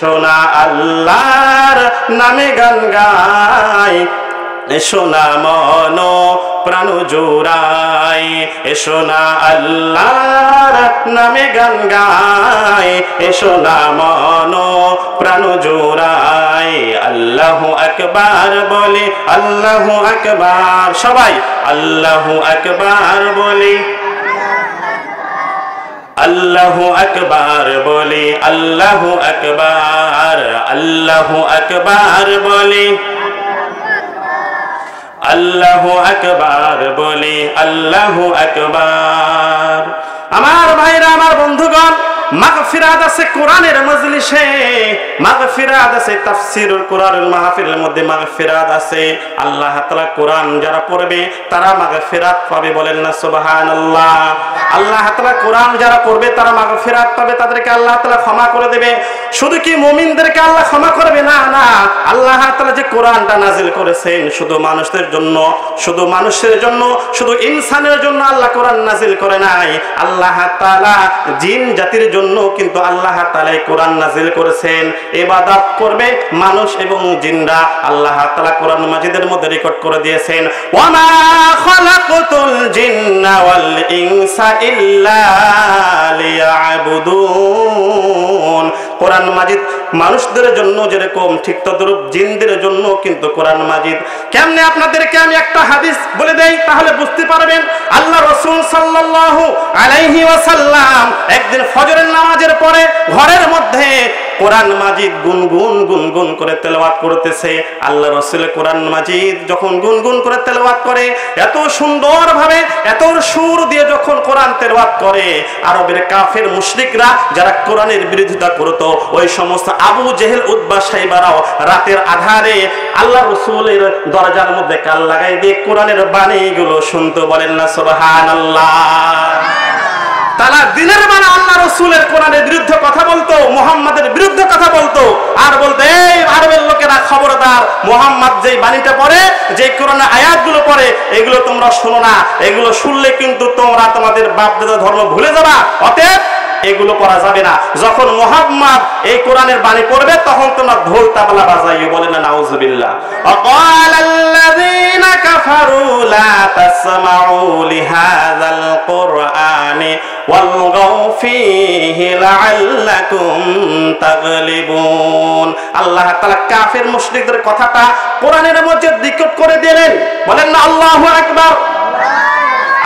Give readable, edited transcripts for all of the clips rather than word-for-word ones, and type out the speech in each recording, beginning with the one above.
এসো না আল্লাহর নামে গান গাই, এসো না মন প্রাণ জোড়াই, এসো না আল্লাহর নামে গান গাই, এসো না মন প্রাণ জোড়াই। আল্লাহু আকবার বলি, আল্লাহু আকবার, সবাই আল্লাহু আকবার বলি, আল্লাহু আকবার বলি, আল্লাহু আকবার, আল্লাহু আকবার বলি, আল্লাহু আকবার বলি, আল্লাহু আকবার। আমার ভাইরা, আমার বন্ধুগণ, মাগফিরাত আছে কোরআনের মজলিসে, মাগফিরাত আছে তাফসীরুল কোরআনুল মাহফিলের মধ্যে, মাগফিরাত আছে। আল্লাহ তাআলা কোরআন যারা পড়বে তারা মাগফিরাত পাবে, বলেন না সুবহানাল্লাহ। আল্লাহ তাআলা কোরআন যারা পড়বে তারা মাগফিরাত পাবে, তাদেরকে আল্লাহ তাআলা ক্ষমা করে দেবে। শুধু কি মুমিনদেরকে আল্লাহ ক্ষমা করবে? না, না, আল্লাহ তাআলা যে কোরআনটা নাজিল করেছেন শুধু মানুষদের জন্য, শুধু মানুষের জন্য, শুধু ইনসানের জন্য আল্লাহ কোরআন নাজিল করে নাই। আল্লাহ তাআলা জিন জাতির জন্য কিন্তু আল্লাহ তাআলা কোরআন নাজিল করেছেন। ইবাদত করবে মানুষ এবং জিনরা। আল্লাহ তাআলা কোরআন মাজিদের মধ্যে রেকর্ড করে দিয়েছেন, ওয়া মা খালাকাতুল জিন্না ওয়াল ইনসা ইল্লা লিয়াবুদুন। কোরআন মাজিদ মানুষদের জন্য যেরকম ঠিক তদ্রূপ জিনদের জন্য কিন্তু কোরআন মাজিদ। কেমনে আপনাদেরকে আমি একটা হাদিস বলে দেই, তাহলে বুঝতে পারবেন। আল্লাহ রাসূল সাল্লাল্লাহু আলাইহি ওয়াসাল্লাম একদিন ফজরের নামাজের পরে ঘরের মধ্যে কোরআন মাজিদ গুনগুন গুনগুন করে তেলাওয়াত করতেছে। আল্লাহ রাসূল কোরআন মাজিদ যখন গুনগুন করে তেলাওয়াত করে, এত সুন্দর ভাবে এত সুর দিয়ে যখন কোরআন তেলাওয়াত করে, আরবের কাফের মুশরিকরা যারা কোরআনের বিরোধিতা করত, ওই সমস্ত আবু জেহেল উতবা সাইবারাও রাতের আধারে আল্লাহ রাসূলের দরজার মধ্যে কান লাগাই দিয়ে কোরআনের বাণীগুলো শুনতো, বলেন না সুবহানাল্লাহ। তারা দিনের বেলা আল্লাহ রাসূলের কোরআনের বিরুদ্ধে কথা বলতো, মুহাম্মাদের বিরুদ্ধে কথা বলতো, আর বলতো, এই আরবের লোকেরা খবরদার, মুহাম্মদ যেই বাণীটা পড়ে, যে কোরআনের আয়াতগুলো পড়ে, এগুলো তোমরা শোনো না, এগুলো শুনলে কিন্তু তোমরা তোমাদের বাপ দাদা ধর্ম ভুলে যাবা, অতএব এগুলো করা যাবে না। যখন মুহাম্মদ এই কোরআনের বাণী পড়বে তখন তোমরা ঢোল তাবলা বাজাইও, বলেন না নাউযুবিল্লাহ। ওয়াকালাল্লাযীনা কাফারু লা তাসমাউ লিহাযাল কুরআনি ওয়ালগাউ ফীহি লাআল্লাকুম তাগলিবুন। আল্লাহ তাআলা কাফের মুশরিকদের কথাটা কোরআনের মধ্যে রেকর্ড করে দিলেন, বলেন না আল্লাহু আকবার।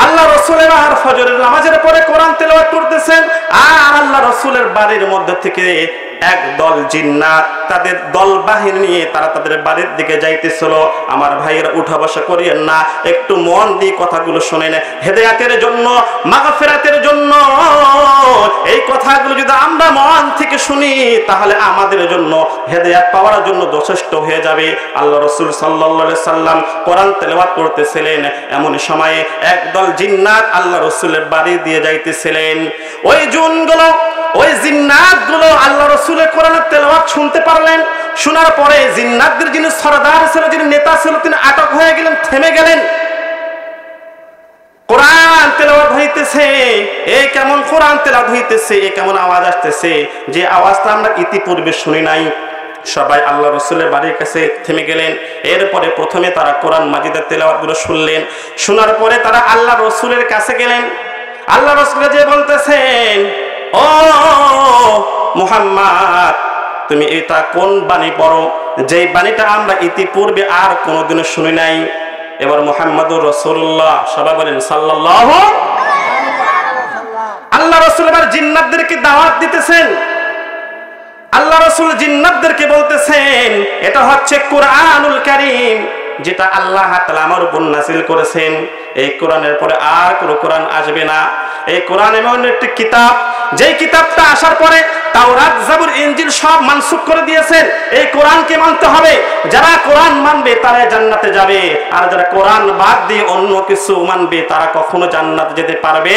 আল্লাহ রাসূলের আর ফজরের নামাজের পরে কোরআন তেলাওয়াত করতেছেন, আর আল্লাহ রাসূলের বাড়ির মধ্যে থেকে একদল জিন্নাত তাদের দল বাহিনী নিয়ে তারা তাদের বাড়ির দিকে যাইতেছিল। আমার ভাইয়েরা, উঠা বসা করিয়েন না, একটু মন দিয়ে কথাগুলো শুনেন। হেদায়েতের জন্য, মাগফিরাতের জন্য এই কথাগুলো যদি আমরা মন থেকে শুনি তাহলে আমাদের জন্য হেদায়েত পাওয়ার জন্য যথেষ্ট হয়ে যাবে। আল্লাহ রাসূল সাল্লাল্লাহু আলাইহি সাল্লাম কোরআন তেলাওয়াত করতেছিলেন, এমন সময়ে একদল জিন্নাত আল্লাহ রাসূলের বাড়ি দিয়ে যাইতেছিলেন। ওই জিনগুলো, ওই জিন্নাতগুলো আল্লাহ রাসূলের কোরআনের তেলাওয়াত শুনতে পারলেন। শোনার পরে জিন্নাতদের যিনি সরদার ছিল, যিনি নেতা ছিল, তিনি আটক হয়ে গেলেন, থেমে গেলেন। কোরআন তেলাওয়াত হইতেছে, এই কেমন কোরআন তেলাওয়াত হইতেছে, এই কেমন আওয়াজ আসতেছে, যে আওয়াজটা আমরা ইতিপূর্বে শুনি নাই। সবাই আল্লাহ রাসূলের বাড়ির কাছে থেমে গেলেন। এরপরে প্রথমে তারা কোরআন মাজিদের তেলাওয়াতগুলো শুনলেন। শোনার পরে তারা আল্লাহ রাসূলের কাছে গেলেন। আল্লাহ রাসূল যে বলতেছেন, ও মুহাম্মদ, তুমি এটা কোন বাণী পড়ো, যেই বাণীটা আমরা ইতিপূর্বে আর কোনোদিনও শুনি নাই। এবার মুহাম্মাদুর রাসূলুল্লাহ, সবাই বলেন সাল্লাল্লাহু। আল্লাহ রাসূল এবার জিন্নাতদেরকে দাওয়াত দিতেছেন। আল্লাহ রাসূল জিন্নাতদেরকে বলতেছেন, এটা হচ্ছে কুরআনুল কারীম, যেটা আল্লাহ তাআলা আমার উপর নাযিল করেছেন। এই কোরআনের পরে আর কোনো কোরআন আসবে না। এই কোরআন এমন একটি কিতাব, যেই কিতাবটা আসার পরে তাওরাত, জাবুর, ইনজিল সব মানসুখ করে দিয়েছেন। এই কোরআনকে মানতে হবে। যারা কোরআন মানবে তারা জান্নাতে যাবে, আর যারা কোরআন বাদ দিয়ে অন্য কিছু মানবে তারা কখনো জান্নাতে যেতে পারবে।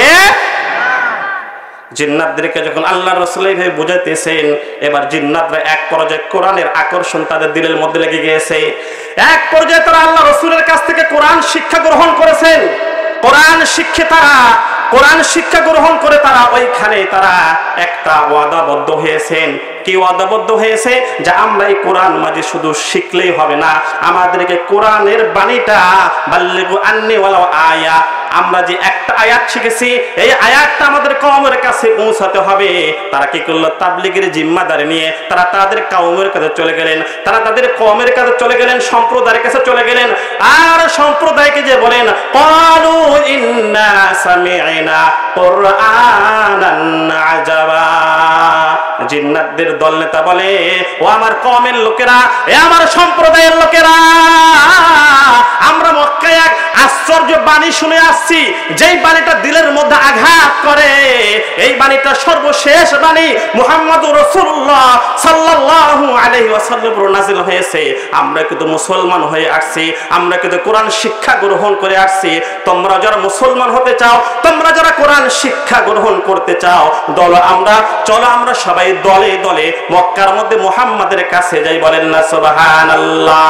জিন্নাতদেরকে যখন আল্লাহ রাসূল এইভাবে বুঝাইতেছেন, এবার জিন্নাতরা এক পর্যায়ে কোরআনের আকর্ষণ তাদের দিলের মধ্যে লেগে গিয়েছে। এক পর্যায়ে তারা আল্লাহ রাসূলের কাছ থেকে কোরআন শিক্ষা গ্রহণ করেছেন। কোরআন শিক্ষে তারা, কোরআন শিক্ষা গ্রহণ করে তারা ওইখানে তারা একটা ওয়াদাবদ্ধ হয়েছেন। কি ওয়াদাবদ্ধ হয়েছে যে আমরা এই কোরআন মাজিদ শুধু শিখলেই হবে না, আমাদেরকে কোরআনের বাণীটা বাল্লিগু আন্নি ওয়ালাউ আয়া, আমরা যে একটা আয়াত শিখেছি এই আয়াতটা আমাদের কওমের কাছে পৌঁছাতে হবে। তারা কি করলো? তাবলীগের জিম্মাদারি নিয়ে তারা তাদের কওমের কাছে চলে গেলেন, তারা তাদের কওমের কাছে চলে গেলেন, সম্প্রদায়ের কাছে চলে গেলেন। আর সম্প্রদায়কে যে বলেন ক্বালু ইন্না সামি'না কুরআনান আজাবা, জিন্নাতদের দল নেতা বলে ও আমার কওমের লোকেরা, এ আমার সম্প্রদায়ের লোকেরা, আমরা মক্কায় এক আশ্চর্য বাণী শুনে আসছি, যেই বাণীটা দিলের মধ্যে আঘাত করে, এই বাণীটা সর্বশেষ বাণী মুহাম্মদুর রাসূলুল্লাহ সাল্লাল্লাহু আলাইহি ওয়াসাল্লাম উপর নাযিল হয়েছে। আমরা কিন্তু মুসলমান হয়ে আসছি, আমরা কিন্তু কোরআন শিক্ষা গ্রহণ করে আসছি। তোমরা যারা মুসলমান হতে চাও, তোমরা যারা কোরআন শিক্ষা গ্রহণ করতে চাও, চলো আমরা সবাই দলে দলে মক্কার মধ্যে মুহাম্মাদের কাছে যাই। বলেন না সুবহানাল্লাহ।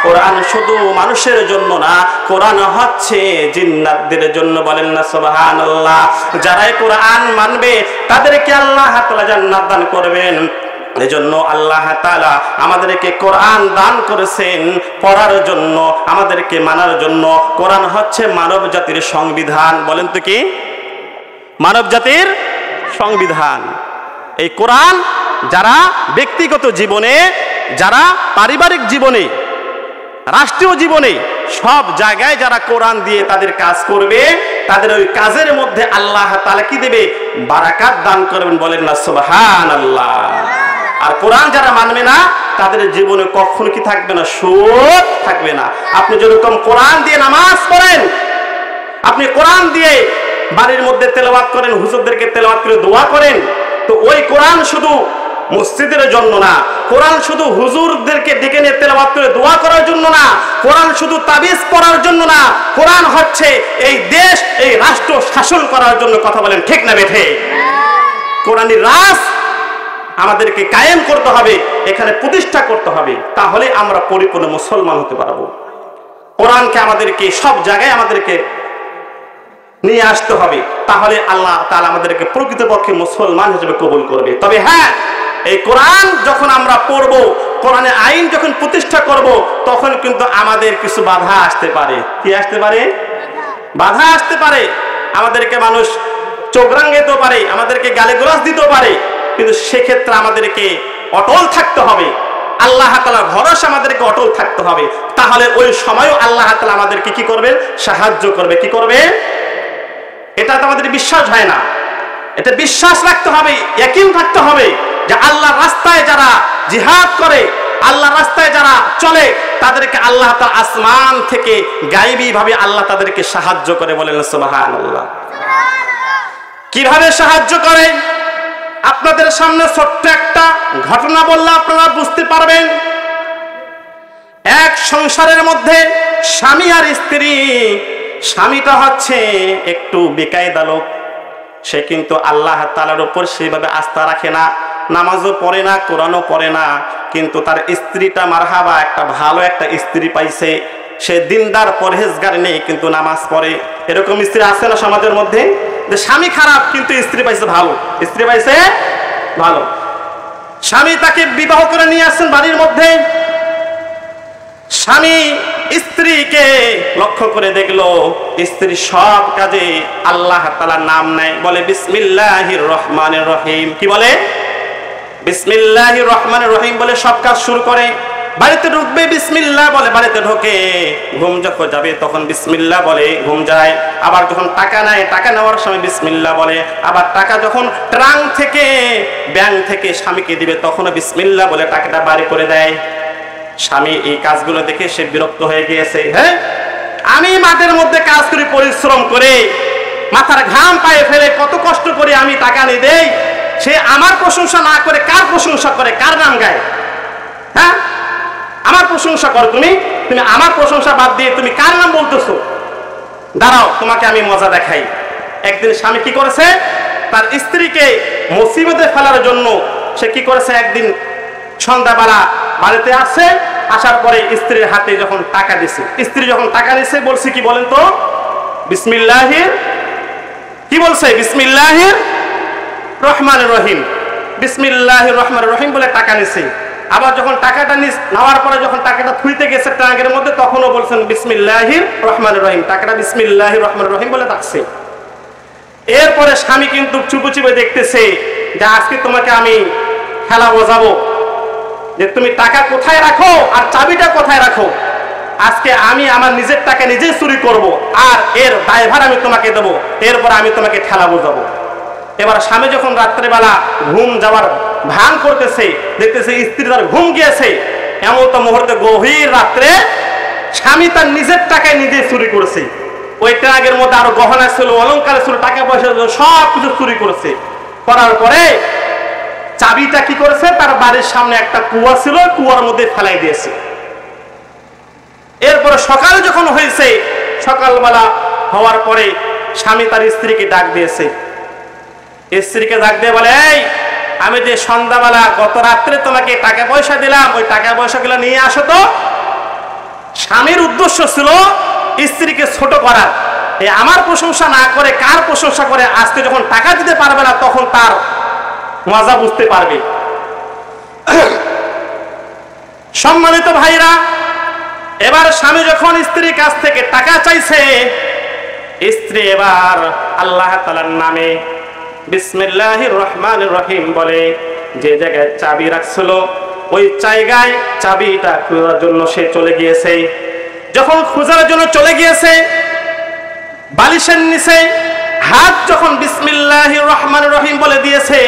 কোরআন শুধু মানুষের জন্য না, কোরআন হচ্ছে জিন্নাতদের জন্য। বলেন না সুবহানাল্লাহ। যারাই কোরআন মানবে তাদেরকে আল্লাহ তাআলা জান্নাত দান করবেন। এজন্য আল্লাহ তাআলা আমাদেরকে কোরআন দান করেছেন পড়ার জন্য, আমাদেরকে মানার জন্য। কোরআন হচ্ছে মানব জাতির সংবিধান। বলেন তো কি? মানব জাতির সংবিধান। এই কোরআন যারা ব্যক্তিগত জীবনে, যারা পারিবারিক জীবনে, রাষ্ট্রীয় জীবনে, সব জায়গায় যারা কোরআন দিয়ে তাদের কাজ করবে, তাদের ওই কাজের মধ্যে আল্লাহ তাআলা কি দেবে? বারাকাত দান করবেন। বলেন না সুবহানাল্লাহ। আর কোরআন যারা মানবে না তাদের জীবনে কখনো কি থাকবে না? সুখ থাকবে না। আপনি যেরকম কোরআন দিয়ে নামাজ পড়েন, আপনি কোরআন দিয়ে বাড়ির মধ্যে তেলাওয়াত করেন, হুজুরদেরকে তেলাওয়াত করে দোয়া করেন, তো ওই কোরআন শুধু মসজিদের জন্য না, কোরআন শুধু হুজুরদেরকে ডেকে নিয়ে তেলাওয়াত করে দোয়া করার জন্য না, কোরআন শুধু তাবিজ পড়ার জন্য না, কোরআন হচ্ছে এই দেশ, এই রাষ্ট্র শাসন করার জন্য। কথা বলেন ঠিক না বেঠে? কোরআনের রাজ আমাদেরকে কায়েম করতে হবে, এখানে প্রতিষ্ঠা করতে হবে, তাহলে আমরা পরিপূর্ণ মুসলমান হতে পারবো। কোরআনকে আমাদেরকে সব জায়গায় আমাদেরকে নিয়ে আসতে হবে, তাহলে আল্লাহ তাআলা আমাদেরকে প্রকৃতপক্ষে মুসলমান হিসেবে কবুল করবে। তবে হ্যাঁ, এই কোরআন যখন আমরা পড়ব, কোরআনের আইন যখন প্রতিষ্ঠা করব, তখন কিন্তু আমাদের কিছু বাধা আসতে পারে। কি আসতে পারে? বাধা আসতে পারে। আমাদেরকে মানুষ চোখ রাঙাইতে পারে, আমাদেরকে গালিগালাজ দিতে পারে, কিন্তু সেক্ষেত্রে আমাদেরকে অটল থাকতে হবে। আল্লাহ তাআলার ভরসা আমাদেরকে অটল থাকতে হবে, তাহলে ওই সময়ও আল্লাহ তাআলা আমাদেরকে কি করবেন? সাহায্য করবে। কি করবে? এটা তো আমাদের বিশ্বাস হয় না, এটা বিশ্বাস রাখতে হবে, ইয়াকিন থাকতে হবে যে আল্লাহর রাস্তায় যারা জিহাদ করে, আল্লাহর রাস্তায় যারা চলে, তাদেরকে আল্লাহ তাআলা আসমান থেকে গায়েবী ভাবে আল্লাহ তাদেরকে সাহায্য করে। বলেন সুবহানাল্লাহ। কিভাবে সাহায্য করে? আপনাদের সামনে ছোট্ট একটা ঘটনা বললে আপনারা বুঝতে পারবেন। এক সংসারের মধ্যে স্বামী আর স্ত্রী, স্বামীটা হচ্ছে একটু বেকায়দা লোক, সে কিন্তু আল্লাহ তাআলার উপর সেভাবে আস্থা রাখে না, নামাজও পড়ে না, কোরআনও পড়ে না, কিন্তু তার স্ত্রীটা মারহাবা একটা ভালো একটা স্ত্রী পাইছে, সে দিনদার পরহেজগার নেই কিন্তু নামাজ পড়ে। এরকম স্ত্রী আছে না সমাজের মধ্যে? যে স্বামী খারাপ কিন্তু স্ত্রী পাইছে ভালো, স্ত্রী পাইছে ভালো। স্বামী তাকে বিবাহ করে নিয়ে আসছেন বাড়ির মধ্যে, স্বামী স্ত্রীকে লক্ষ্য করে দেখলো স্ত্রী সব কাজে আল্লাহ তাআলার নাম নেয়, বলে বিসমিল্লাহির রহমানির রহিম। কি বলে? বিসমিল্লাহির রহমানির রহিম বলে সব কাজ শুরু করে। বাড়িতে ঢুকবে বিসমিল্লাহ বলে বাড়িতে ঢোকে, ঘুম যখন যাবে তখন বিসমিল্লাহ বলে ঘুম যায়, আবার যখন টাকা নেয় টাকা নেওয়ার সময় বিসমিল্লাহ বলে, আবার টাকা যখন ট্রাঙ্ক থেকে ব্যাংক থেকে স্বামীকে দিবে তখনও বিসমিল্লাহ বলে টাকাটা বাড়ি করে দেয়। স্বামী এই কাজগুলো দেখে সে বিরক্ত হয়ে গিয়েছে। হ্যাঁ, আমি মাঠের মধ্যে কাজ করি, পরিশ্রম করে মাথার ঘাম পায়ে ফেলে কত কষ্ট করে আমি টাকা নিয়ে দেই, সে আমার প্রশংসা না করে কার প্রশংসা করে, কার নাম গায়? হ্যাঁ, আমার প্রশংসা করো, তুমি আমার প্রশংসা বাদ দিয়ে তুমি কার নাম বলতেছো? দাঁড়াও, তোমাকে আমি মজা দেখাই। একদিন স্বামী কি করেছে? তার স্ত্রীকে মুসিবতে ফেলার জন্য সে কি করেছে, একদিন সন্ধ্যাবেলা বাড়িতে আসে, আসার পরে স্ত্রীর হাতে যখন টাকা দিছে, স্ত্রী যখন টাকা দিছে বলছে কি বলেন তো? বিসমিল্লাহির, কি বলছে? বিসমিল্লাহির রহমানির রহিম। বিসমিল্লাহির রহমানির রহিম বলে টাকা নিছে, আবার যখন টাকাটা নেওয়ার পরে যখন টাকাটা থুইতে গেছে ট্রাঙ্কের মধ্যে তখনও বলছেন বিসমিল্লাহির রহমানির রহিম, টাকাটা বিসমিল্লাহির রহমানির রহিম বলে রাখছে। এরপরে স্বামী কিন্তু চুপে চুপে দেখতেছে যে আজকে তোমাকে আমি খেলা বোঝাবো, যে তুমি টাকা কোথায় রাখো আর চাবিটা কোথায় রাখো। আজকে আমি আমার নিজের টাকা নিজেই চুরি করব, আর এর দায়ভার আমি তোমাকে দেবো, এরপর আমি তোমাকে খেলা বোঝাবো। এবার স্বামী যখন রাত্রেবেলা ঘুম যাওয়ার ভান করতেছে, দেখতেছে স্ত্রী তার ঘুম গিয়েছে, এমন তো মুহূর্তে গভীর রাত্রে স্বামী তার নিজের টাকায় নিজেই চুরি করেছে। ওই ট্রাকের মধ্যে আরো গহনা ছিল, অলংকার ছিল, টাকা পয়সা ছিল, সব কিছু চুরি করেছে। করার পরে চাবিটা কি করেছে, তার বাড়ির সামনে একটা কুয়া ছিল, কুয়ার মধ্যে ফেলাই দিয়েছে। এরপরে সকাল যখন হয়েছে, সকালবেলা হওয়ার পরে স্বামী তার স্ত্রীকে ডাক দিয়েছে। স্ত্রীকে ডাক দিয়ে বলে, এই আমি যে সন্ধ্যাবেলা গত রাত্রে তোমাকে টাকা পয়সা দিলাম, ওই টাকা পয়সাগুলো নিয়ে আসো তো। স্বামীর উদ্দেশ্য ছিল স্ত্রীকে ছোট করার, আমার প্রশংসা না করে কার প্রশংসা করে, আজকে যখন টাকা দিতে পারবে না তখন তার মজা বুঝতে পারবে। সম্মানিত ভাইরা, এবার স্বামী যখন স্ত্রীর কাছ থেকে টাকা চাইছে, স্ত্রী এবার আল্লাহ তাআলার নামে বিসমিল্লাহির রহমানির রহিম বলে যে জায়গায় চাবি রাখছিল ওই জায়গায় চাবিটা খোঁজার জন্য সে চলে গিয়েছে। যখন খোঁজার জন্য চলে গিয়েছে, বালিশের নিচে হাত যখন বিসমিল্লাহির রহমানির রহিম বলে দিয়েছে,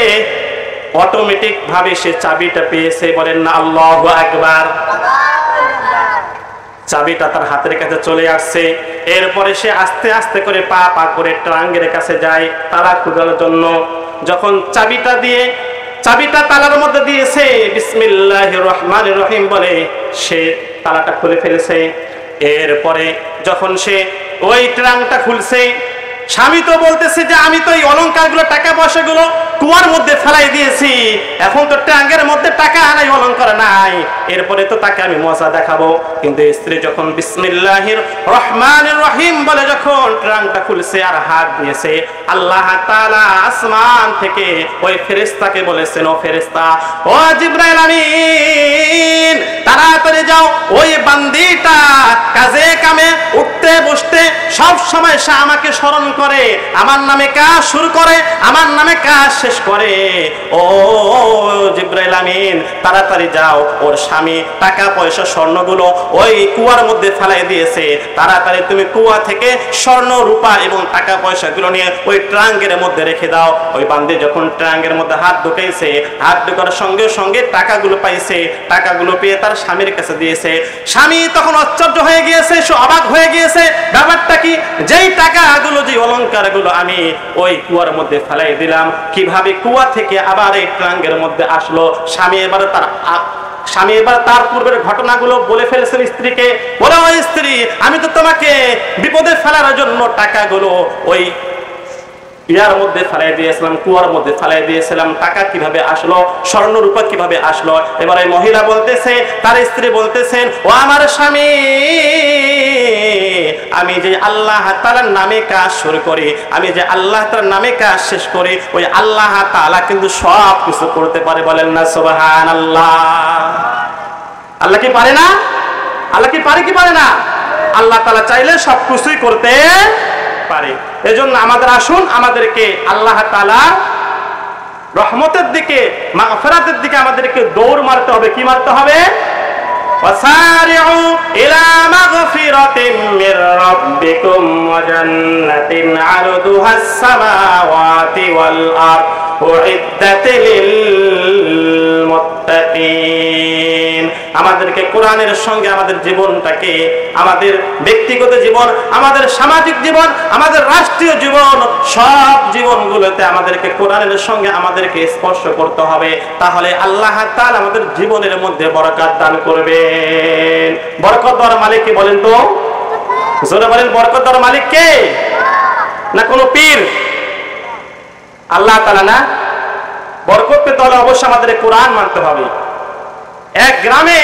অটোমেটিক ভাবে সে চাবিটা পেয়েছে। বলেন না আল্লাহু আকবার। চাবিটা তার হাতের কাছে চলে আসছে। এরপরে সে আস্তে আস্তে করে পা পা করে ট্রাঙ্গের কাছে যায় তালা খোলার জন্য। যখন চাবিটা তালার মধ্যে দিয়েছে, বিসমিল্লাহির রহমানির রহিম বলে সে তালাটা খুলে ফেলেছে। এরপরে যখন সে ওই ট্রাঙ্কটা খুলছে, স্বামী তো বলতেছে যে আমি তো এই অলংকারগুলো টাকা পয়সাগুলো কুয়ার মধ্যে ফেলাই দিয়েছি, এখন তো ট্রাঙ্কের মধ্যে টাকা নাই, অলংকার নাই, এরপরে তো তাকে আমি মজা দেখাবো। কিন্তু স্ত্রী যখন বিসমিল্লাহির রহমানির রহিম বলে যখন ট্রাঙ্কটা খুলছে আর হাত দিয়েছে, আল্লাহ তাআলা আসমান থেকে ওই ফেরেশতাকে বলেছেন, ও ফেরেশতা, ও জিবরাইল আমিন, তাড়াতাড়ি যাও, ওই বান্দিটা কাজে কামে উঠতে বসতে সব সময় সে আমাকে স্মরণ করে, আমার নামে কাজ শুরু করে, আমার নামে কাজ শেষ করে। ও জিবরাইল আমিন, তাড়াতাড়ি যাও, ওর স্বামী টাকা পয়সা স্বর্ণগুলো ওই কুয়ার মধ্যে ফেলাই দিয়েছে, তাড়াতাড়ি তুমি কুয়া থেকে স্বর্ণ রূপা এবং টাকা পয়সাগুলো নিয়ে ওই ট্রাঙ্কের মধ্যে রেখে দাও। ওই বান্দি যখন ট্রাঙ্কের মধ্যে হাত ঢুকাইছে, হাত ঢোকার সঙ্গে সঙ্গে টাকাগুলো পাইছে, টাকাগুলো পেয়ে তার স্বামীর কাছে দিয়েছে। স্বামী তখন আশ্চর্য হয়ে গিয়েছে, সে অবাক হয়ে গিয়েছে, ব্যাপারটা কি, যেই টাকাগুলো যে অলংকারগুলো আমি ওই কুয়ার মধ্যে ফেলাই দিলাম, কিভাবে কুয়া থেকে আবার এই ট্রাঙ্কের মধ্যে আসলো। স্বামী এবার তার পূর্বের ঘটনাগুলো বলে ফেলেছেন স্ত্রীকে, বলে, ও স্ত্রী, আমি তো তোমাকে বিপদে ফেলার জন্য টাকাগুলো ওই ইয়ার মধ্যে ফেলাই দিয়েছিলাম, কুয়ার মধ্যে ফেলাই দিয়েছিলাম, টাকা কিভাবে আসলো, স্বর্ণ রূপা কিভাবে আসলো। এবার এই মহিলা বলতেছে, তার স্ত্রী বলতেছেন, ও আমার স্বামী, আমি যে আল্লাহ তাআলার নামে কাজ শুরু করি, আমি যে আল্লাহ তাআলার নামে কাজ শেষ করি, ওই আল্লাহ তাআলা কিন্তু সব কিছু করতে পারে। বলেন না সুবহানাল্লাহ। আল্লাহ কি পারে না? আল্লাহ কি পারে কি পারে না? আল্লাহ তাআলা চাইলে সব কিছুই করতে পারে। এজন্য আমাদের আসুন, আমাদেরকে আল্লাহ তাআলা রহমতের দিকে, মাগফিরাতের দিকে আমাদেরকে দৌড় মারতে হবে। কি মারতে হবে? ওয়াসারিউ ইলা মাগফিরাতিন মির রাব্বিকুম ওয়া জান্নাতিন আরদুহাস সামাওয়াতি ওয়াল আরদ উইদ্দাত লিল মুত্তাকিন। আমাদেরকে কোরআনের সঙ্গে আমাদের জীবনটাকে, আমাদের ব্যক্তিগত জীবন, আমাদের সামাজিক জীবন, আমাদের রাষ্ট্রীয় জীবন, সব জীবনগুলোতে আমাদেরকে কোরআনের সঙ্গে আমাদেরকে স্পর্শ করতে হবে। তাহলে আল্লাহ তাআলা আমাদের জীবনের মধ্যে বরকত দান করবেন। বরকত দেওয়ার মালিক কে বলেন তো? জোরে বলেন, বরকত দেওয়ার মালিক কে? না কোনো পীর? আল্লাহ তাআলা না? বরকত পেতে হলে অবশ্যই আমাদের কোরআন মানতে হবে। এক গ্রামে